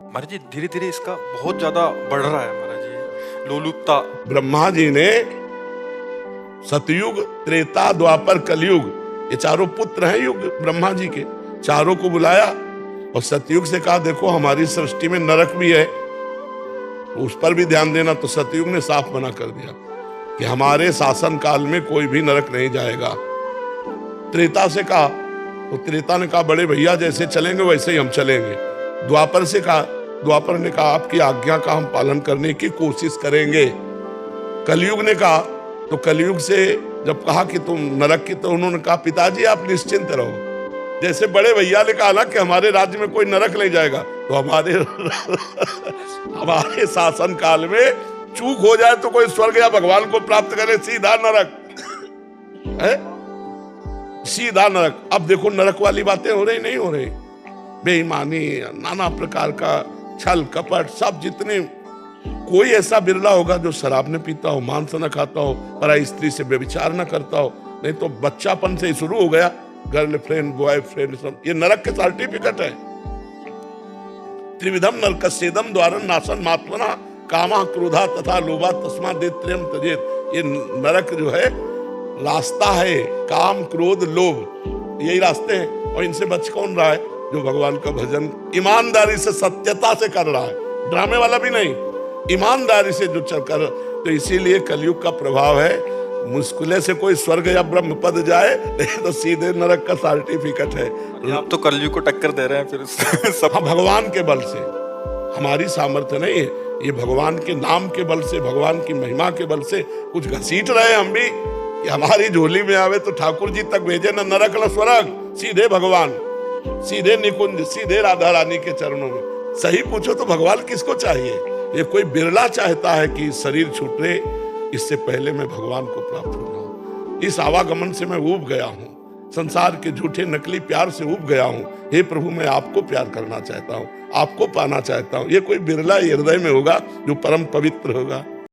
महाराज जी धीरे धीरे इसका बहुत ज्यादा बढ़ रहा है महाराज जी, लोलुपता। ब्रह्मा जी ने सतयुग, त्रेता, द्वापर, कलयुग, ये चारों पुत्र हैं युग ब्रह्मा जी के, चारों को बुलाया और सतयुग से कहा देखो हमारी सृष्टि में नरक भी है, उस पर भी ध्यान देना। तो सतयुग ने साफ मना कर दिया कि हमारे शासन काल में कोई भी नरक नहीं जाएगा। त्रेता से कहा तो त्रेता ने कहा बड़े भैया जैसे चलेंगे वैसे ही हम चलेंगे। द्वापर से कहा, द्वापर ने कहा आपकी आज्ञा का हम पालन करने की कोशिश करेंगे। कलयुग ने कहा, तो कलयुग से जब कहा कि तुम नरक की, तो उन्होंने कहा पिताजी आप निश्चिंत रहो। जैसे बड़े भैया ने कहा ना कि हमारे राज्य में कोई नरक नहीं जाएगा, तो हमारे शासन काल में चूक हो जाए तो कोई स्वर्ग या भगवान को प्राप्त करे, सीधा नरक है, सीधा नरक। अब देखो नरक वाली बातें हो रही नहीं हो रही, बेईमानी, नाना प्रकार का छल कपट, सब जितने, कोई ऐसा बिरला होगा जो शराब न पीता हो, मांस न खाता हो, पराई स्त्री से व्यभिचार न करता हो। नहीं तो बच्चापन से ही शुरू हो गया, गर्लफ्रेंड बॉयफ्रेंड सब, ये नरक के सर्टिफिकेट है। त्रिविधम नरकस्येदम द्वारम नाशन मात्मना कामा क्रोधा तथा लोभा तस्मा दैत्यम त्यजेत। ये नरक जो है रास्ता है, काम क्रोध लोभ, यही रास्ते हैं। और इनसे बच कौन रहा है? जो भगवान का भजन ईमानदारी से सत्यता से कर रहा है, ड्रामे वाला भी नहीं, ईमानदारी से जो चल कर। तो इसीलिए कलयुग का प्रभाव है, मुश्किल से कोई स्वर्ग या ब्रह्म पद जाए नहीं तो सीधे नरक का सर्टिफिकेट है। आप तो कलयुग को टक्कर दे रहे हैं फिर सब। हम भगवान के बल से, हमारी सामर्थ्य नहीं है, ये भगवान के नाम के बल से, भगवान की महिमा के बल से कुछ घसीट रहे हम भी कि हमारी झोली में आवे तो ठाकुर जी तक भेजे, न नरक न स्वर्ग, सीधे भगवान, सीधे निकुंज, सीधे राधा रानी के चरणों में। सही पूछो तो भगवान किसको चाहिए? ये कोई बिरला चाहता है कि शरीर छूटे, इससे पहले मैं भगवान को प्राप्त हो जाऊं। इस आवागमन से मैं ऊब गया हूं, संसार के झूठे नकली प्यार से ऊब गया हूं। हे प्रभु मैं आपको प्यार करना चाहता हूं, आपको पाना चाहता हूं। ये कोई बिरला हृदय में होगा जो परम पवित्र होगा।